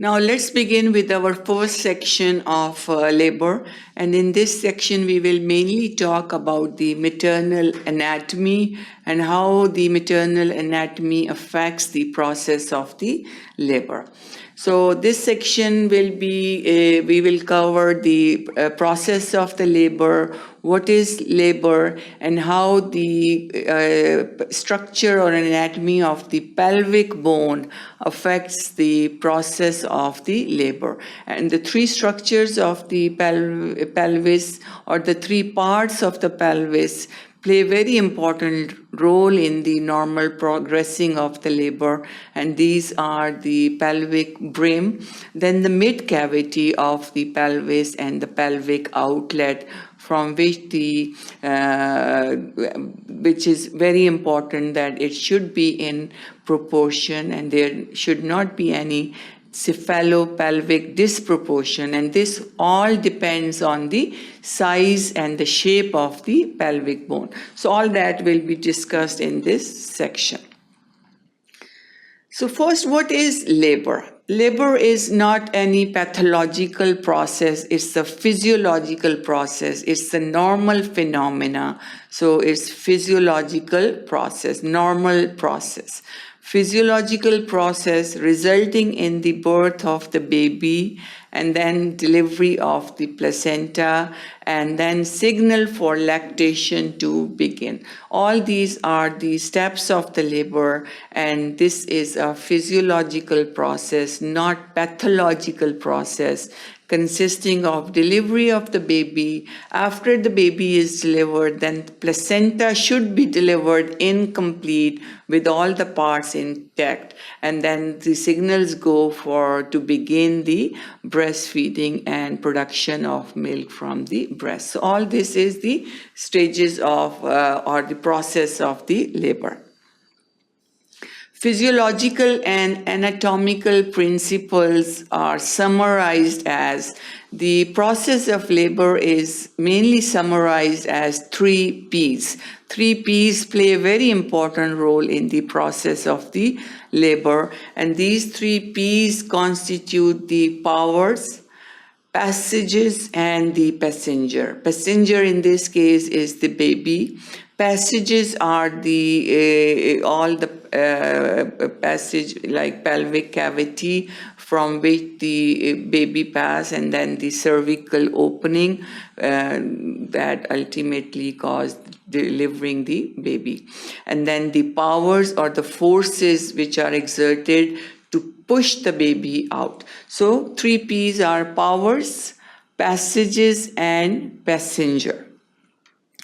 Now let's begin with our first section of labor, and in this section we will mainly talk about the maternal anatomy and how the maternal anatomy affects the process of the labor. So this section will be, we will cover the process of the labor, what is labor, and how the structure or anatomy of the pelvic bone affects the process of the labor. And the three structures of the pelvis, or the three parts of the pelvis, play a very important role in the normal progressing of the labor, and these are the pelvic brim, then the mid cavity of the pelvis, and the pelvic outlet, from which which is very important that it should be in proportion, and there should not be any cephalopelvic disproportion, and this all depends on the size and the shape of the pelvic bone. So all that will be discussed in this section. So first, what is labor? Labor is not any pathological process, it's a physiological process, it's a normal phenomena. So it's physiological process, normal process. Physiological process resulting in the birth of the baby, and then delivery of the placenta, and then signal for lactation to begin. All these are the steps of the labor, and this is a physiological process, not pathological process, consisting of delivery of the baby. After the baby is delivered, then the placenta should be delivered incomplete with all the parts intact, and then the signals go to begin the breastfeeding and production of milk from the breast. So all this is the stages of or the process of the labor. Physiological and anatomical principles are summarized as the process of labor is mainly summarized as 3 P's. 3 P's play a very important role in the process of the labor, and these 3 P's constitute the powers, passages, and the passenger. Passenger in this case is the baby. Passages are the all the passage like pelvic cavity from which the baby pass, and then the cervical opening that ultimately caused delivering the baby, and then the powers or the forces which are exerted to push the baby out. So 3 P's are powers, passages, and passenger.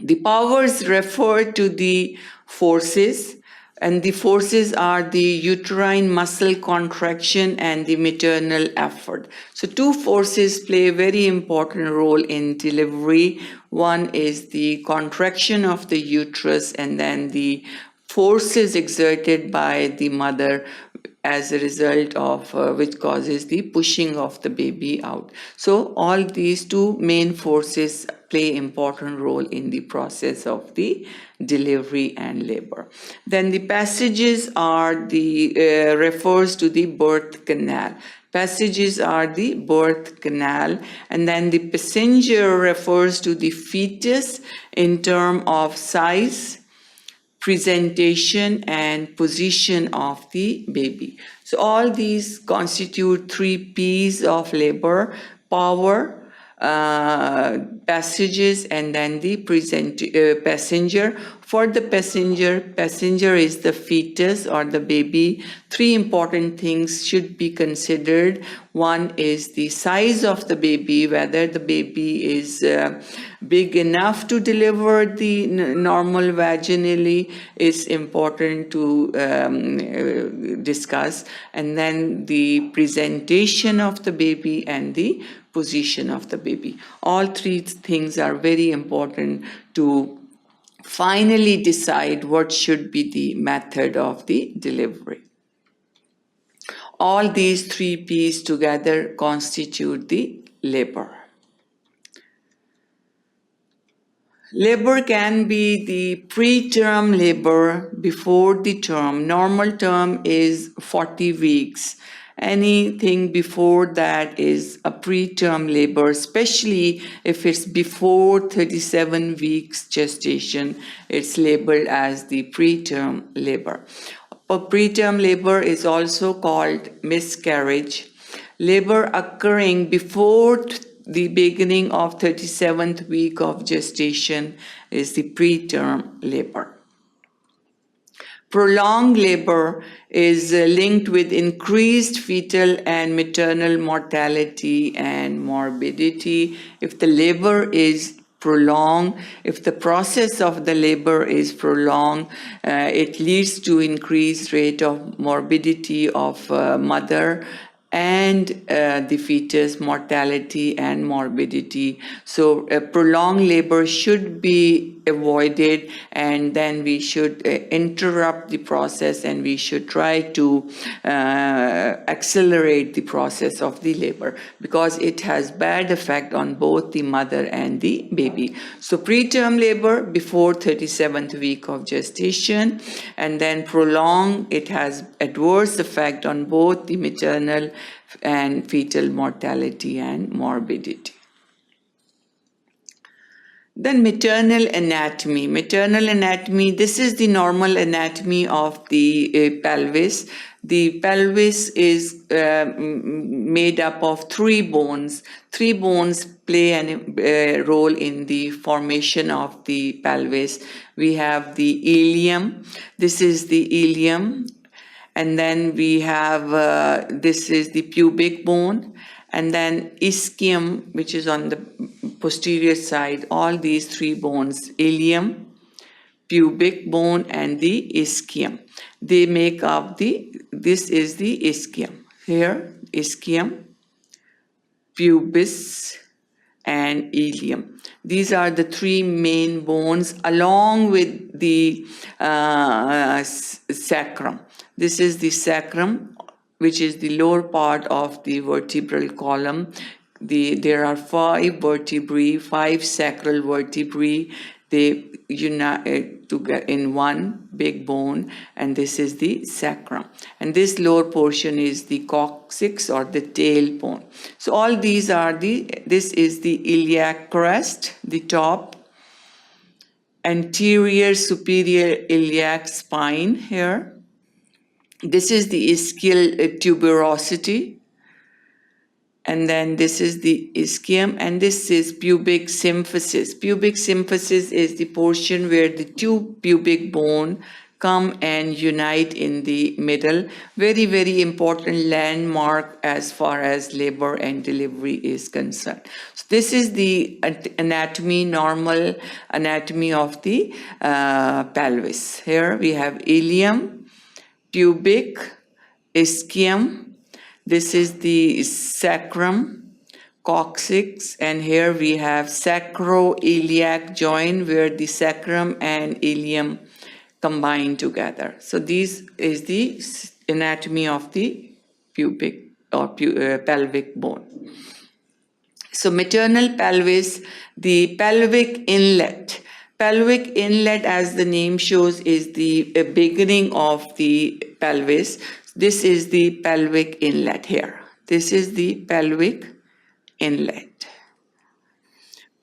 The powers refer to the forces, and the forces are the uterine muscle contraction and the maternal effort. So 2 forces play a very important role in delivery. One is the contraction of the uterus, and then the forces exerted by the mother as a result of which causes the pushing of the baby out. So all these 2 main forces play important role in the process of the delivery and labor. Then the passages are the refers to the birth canal. Passages are the birth canal, and then the passenger refers to the fetus in terms of size, presentation, and position of the baby. So all these constitute 3 P's of labor: power, passages, and then the passenger. For the passenger is the fetus or the baby. 3 important things should be considered. One is the size of the baby, whether the baby is big enough to deliver the normal vaginally is important to discuss, and then the presentation of the baby and the position of the baby. All 3 things are very important to finally decide what should be the method of the delivery. All these 3 P's together constitute the labor. Labor can be the preterm labor before the term. Normal term is 40 weeks. Anything before that is a preterm labor, especially if it's before 37 weeks gestation, it's labeled as the preterm labor. A preterm labor is also called miscarriage. Labor occurring before the beginning of 37th week of gestation is the preterm labor. Prolonged labor is linked with increased fetal and maternal mortality and morbidity. If the labor is prolonged, if the process of the labor is prolonged, it leads to increased rate of morbidity of mother and the fetus, mortality and morbidity. So prolonged labor should be avoided, and then we should interrupt the process, and we should try to accelerate the process of the labor, because it has bad effect on both the mother and the baby. So preterm labor before 37th week of gestation, and then prolonged, it has adverse effect on both the maternal and fetal mortality and morbidity. Then maternal anatomy. Maternal anatomy, this is the normal anatomy of the pelvis. The pelvis is made up of three bones. Three bones play a role in the formation of the pelvis. We have the ilium. This is the ilium. And then we have, this is the pubic bone. And then ischium, which is on the posterior side. All these three bones, ilium, pubic bone, and the ischium, they make up this is the ischium. Here, ischium, pubis, and ilium. These are the three main bones, along with the sacrum. This is the sacrum, which is the lower part of the vertebral column. There are 5 vertebrae, 5 sacral vertebrae. They unite together in one big bone, and this is the sacrum. And this lower portion is the coccyx, or the tailbone. So all these are this is the iliac crest, the top, anterior superior iliac spine here. This is the ischial tuberosity, and then this is the ischium, and this is pubic symphysis. Pubic symphysis is the portion where the two pubic bone come and unite in the middle. Very, very important landmark as far as labor and delivery is concerned. So this is the anatomy, normal anatomy of the pelvis. Here we have ilium, pubic, ischium, this is the sacrum, coccyx, and here we have sacroiliac joint where the sacrum and ilium combine together. So this is the anatomy of the pubic or pelvic bone. So maternal pelvis, the pelvic inlet. Pelvic inlet, as the name shows, is the beginning of the pelvis. This is the pelvic inlet here. This is the pelvic inlet.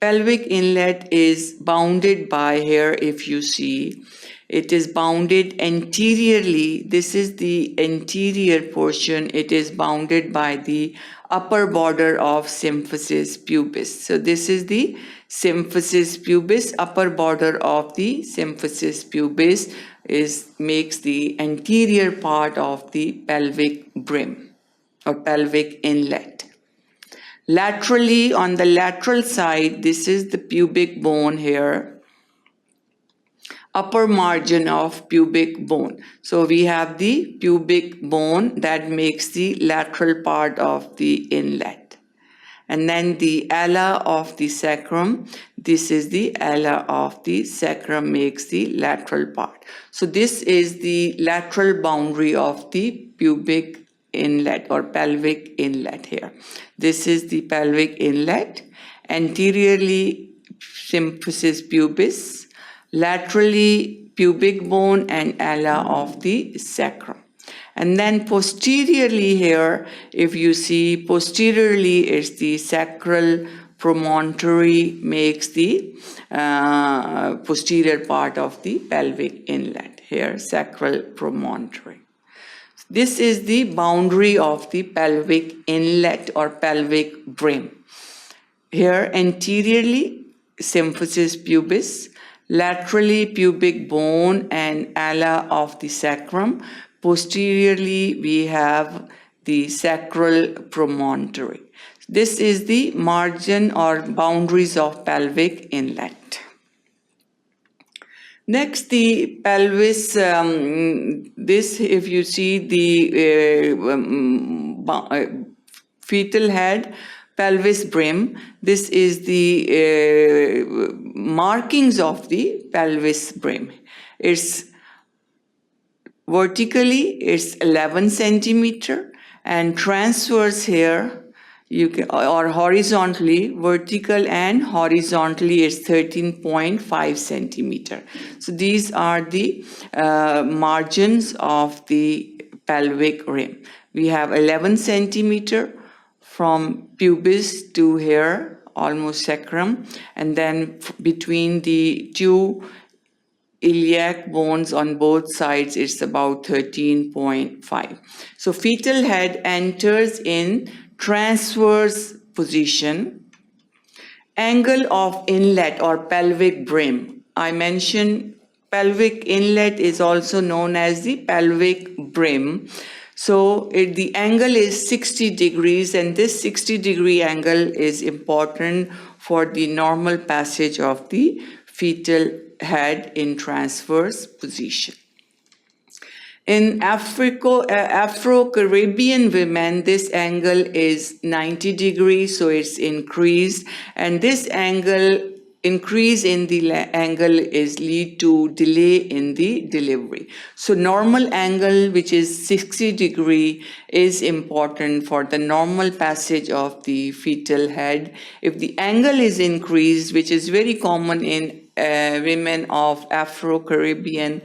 Pelvic inlet is bounded by here, if you see, it is bounded anteriorly. This is the anterior portion. It is bounded by the upper border of symphysis pubis. So this is the symphysis pubis. Upper border of the symphysis pubis makes the anterior part of the pelvic brim or pelvic inlet. Laterally, on the lateral side, this is the pubic bone here. Upper margin of pubic bone. So we have the pubic bone that makes the lateral part of the inlet. And then the ala of the sacrum, this is the ala of the sacrum, makes the lateral part. So this is the lateral boundary of the pubic inlet or pelvic inlet here. This is the pelvic inlet, anteriorly symphysis pubis, laterally pubic bone and ala of the sacrum. And then posteriorly here, if you see, posteriorly is the sacral promontory, makes the posterior part of the pelvic inlet. Here, sacral promontory. This is the boundary of the pelvic inlet or pelvic brim. Here, anteriorly, symphysis pubis, laterally pubic bone and ala of the sacrum. Posteriorly, we have the sacral promontory. This is the margin or boundaries of pelvic inlet. Next, the pelvis, this, if you see the fetal head, pelvis brim, this is the markings of the pelvis brim. It's vertically, it's 11 centimeter, and transverse here, you can, or horizontally, vertical and horizontally is 13.5 centimeter. So these are the margins of the pelvic rim. We have 11 centimeter from pubis to here, almost sacrum, and then between the two iliac bones on both sides, it's about 13.5. So fetal head enters in transverse position. Angle of inlet or pelvic brim. I mentioned pelvic inlet is also known as the pelvic brim. So the angle is 60 degrees, and this 60-degree angle is important for the normal passage of the fetal head in transverse position. In Afro-Caribbean women, this angle is 90 degrees, so it's increased, and this angle, increase in the angle is lead to delay in the delivery. So normal angle, which is 60 degree, is important for the normal passage of the fetal head. If the angle is increased, which is very common in women of Afro-Caribbean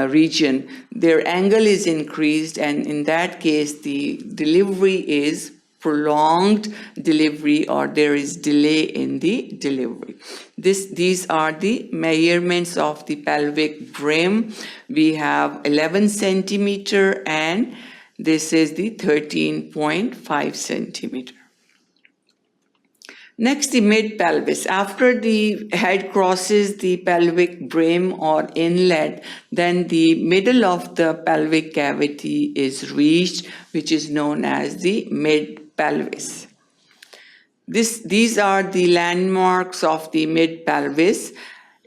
region, their angle is increased, and in that case the delivery is prolonged delivery, or there is delay in the delivery. These are the measurements of the pelvic brim. We have 11 centimeter and this is the 13.5 centimeter. Next, the mid-pelvis. After the head crosses the pelvic brim or inlet, then the middle of the pelvic cavity is reached, which is known as the mid-pelvis. These are the landmarks of the mid-pelvis.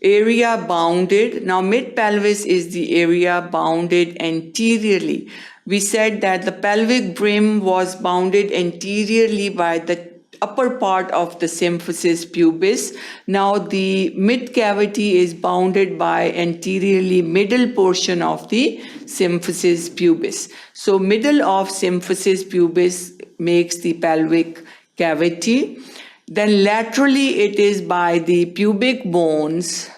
Area bounded. Now, mid-pelvis is the area bounded anteriorly. We said that the pelvic brim was bounded anteriorly by the upper part of the symphysis pubis. Now the mid cavity is bounded by anteriorly middle portion of the symphysis pubis. So middle of symphysis pubis makes the pelvic cavity. Then laterally it is by the pubic bones,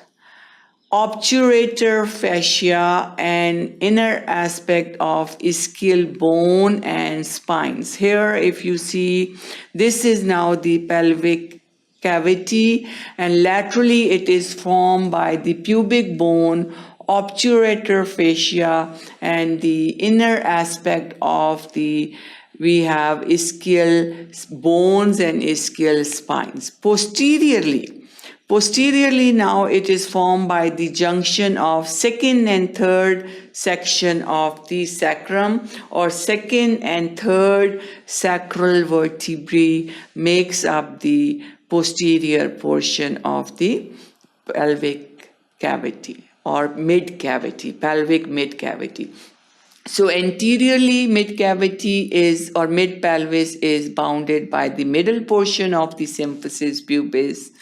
obturator fascia, and inner aspect of ischial bone and spines. Here, if you see, this is now the pelvic cavity, and laterally it is formed by the pubic bone, obturator fascia, and the inner aspect of the, we have ischial bones and ischial spines. Posteriorly now it is formed by the junction of second and third section of the sacrum, or second and third sacral vertebrae makes up the posterior portion of the pelvic cavity or mid cavity, pelvic mid cavity. So anteriorly mid cavity is, or mid pelvis is bounded by the middle portion of the symphysis pubis,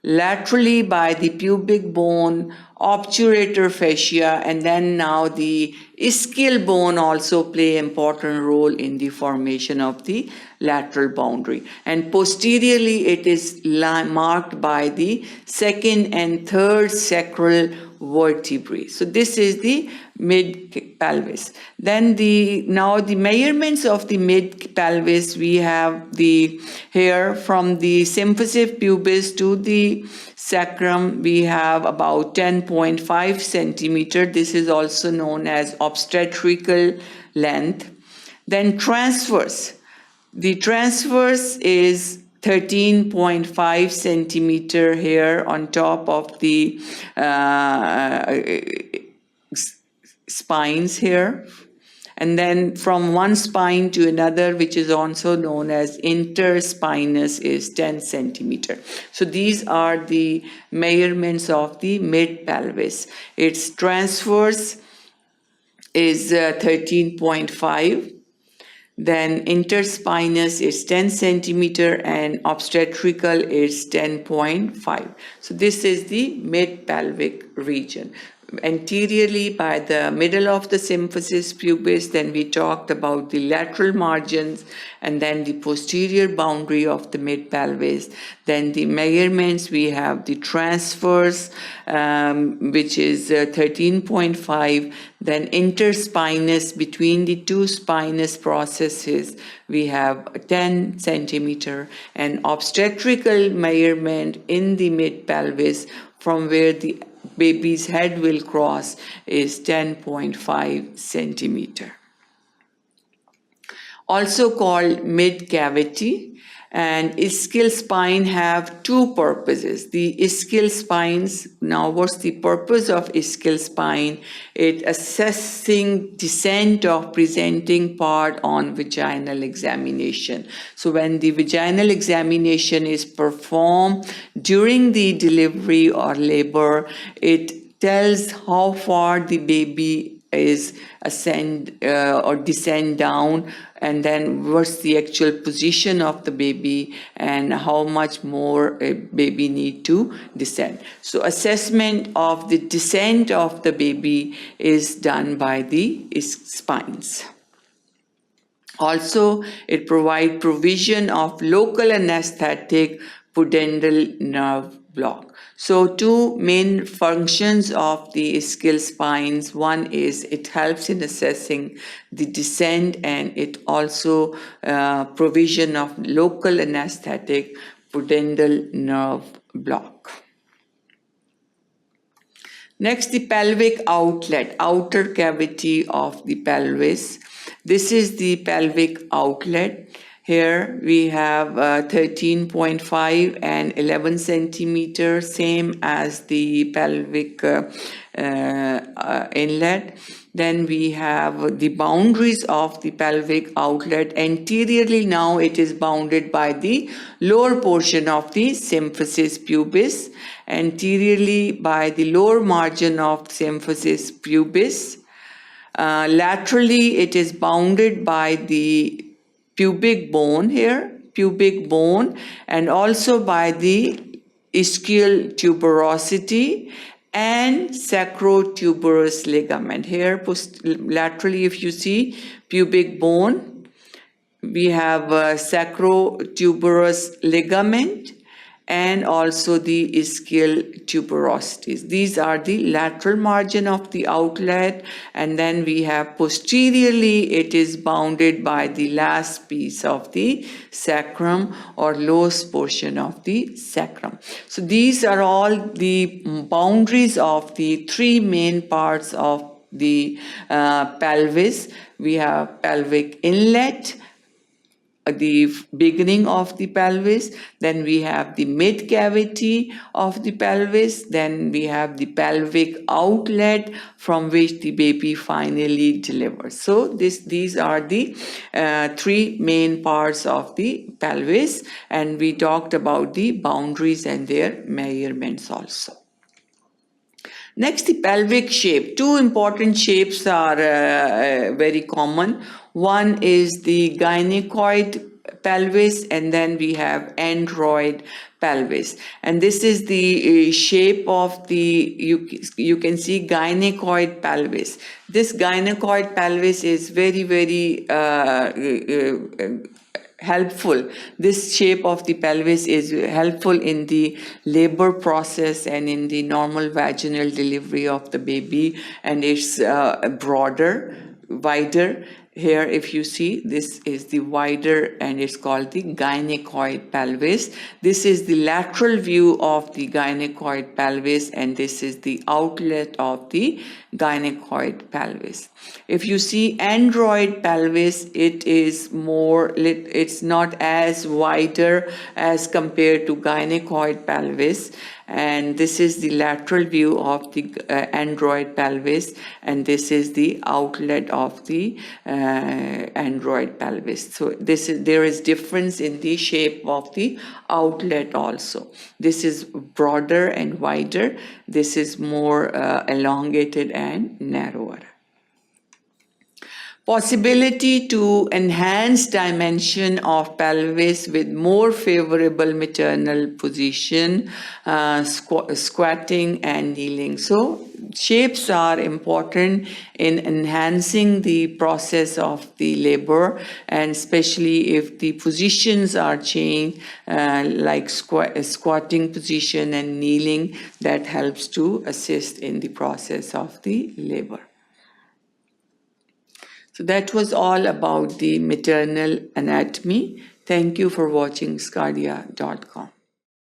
laterally by the pubic bone, obturator fascia, and then now the ischial bone also play important role in the formation of the lateral boundary. And posteriorly it is marked by the second and third sacral vertebrae. So this is the mid-pelvis. Then now the measurements of the mid-pelvis, we have the here from the symphysis pubis to the sacrum, we have about 10.5 centimeter. This is also known as obstetrical length. Then transverse. The transverse is 13.5 centimeter here on top of the spines here. And then from one spine to another, which is also known as interspinous, is 10 centimeter. So these are the measurements of the mid-pelvis. Its transverse is 13.5. Then interspinous is 10 centimeter and obstetrical is 10.5. So this is the mid-pelvic region. Anteriorly by the middle of the symphysis pubis, then we talked about the lateral margins and then the posterior boundary of the mid-pelvis. Then the measurements, we have the transverse, which is 13.5. Then interspinous, between the two spinous processes, we have 10 centimeter. And obstetrical measurement in the mid-pelvis from where the baby's head will cross is 10.5 centimeter. Also called mid-cavity. And ischial spine have two purposes. The ischial spines, now what's the purpose of ischial spine? It assessing descent of presenting part on vaginal examination. So when the vaginal examination is performed during the delivery or labor, it tells how far the baby is ascend or descend down, and then what's the actual position of the baby and how much more a baby need to descend. So assessment of the descent of the baby is done by the spines. Also, it provides provision of local anesthetic pudendal nerve block. So two main functions of the ischial spines. One is it helps in assessing the descent, and it also provision of local anesthetic pudendal nerve block. Next, the pelvic outlet, outer cavity of the pelvis. This is the pelvic outlet. Here we have 13.5 and 11 centimeters, same as the pelvic inlet. Then we have the boundaries of the pelvic outlet. Anteriorly now it is bounded by the lower portion of the symphysis pubis. Anteriorly by the lower margin of symphysis pubis. Laterally it is bounded by the pubic bone here, pubic bone, and also by the ischial tuberosity and sacrotuberous ligament. Here laterally, if you see pubic bone, we have sacrotuberous ligament and also the ischial tuberosities. These are the lateral margin of the outlet, and then we have posteriorly it is bounded by the last piece of the sacrum or lowest portion of the sacrum. So these are all the boundaries of the three main parts of the pelvis. We have pelvic inlet, the beginning of the pelvis, then we have the mid cavity of the pelvis, then we have the pelvic outlet from which the baby finally delivers. So these are the three main parts of the pelvis, and we talked about the boundaries and their measurements also. Next, the pelvic shape. Two important shapes are very common. One is the gynecoid pelvis, and then we have android pelvis. And this is the shape of the, you can see gynecoid pelvis. This gynecoid pelvis is very, very helpful. This shape of the pelvis is helpful in the labor process and in the normal vaginal delivery of the baby, and it's broader, wider. Here, if you see, this is the wider and it's called the gynecoid pelvis. This is the lateral view of the gynecoid pelvis, and this is the outlet of the gynecoid pelvis. If you see android pelvis, it is more, it's not as wider as compared to gynecoid pelvis, and this is the lateral view of the android pelvis, and this is the outlet of the android pelvis. So there is difference in the shape of the outlet also. This is broader and wider. This is more elongated and narrower. Possibility to enhance dimension of pelvis with more favorable maternal position, squatting and kneeling. So shapes are important in enhancing the process of the labor, and especially if the positions are changed, like squatting position and kneeling, that helps to assist in the process of the labor. So that was all about the maternal anatomy. Thank you for watching sqadia.com.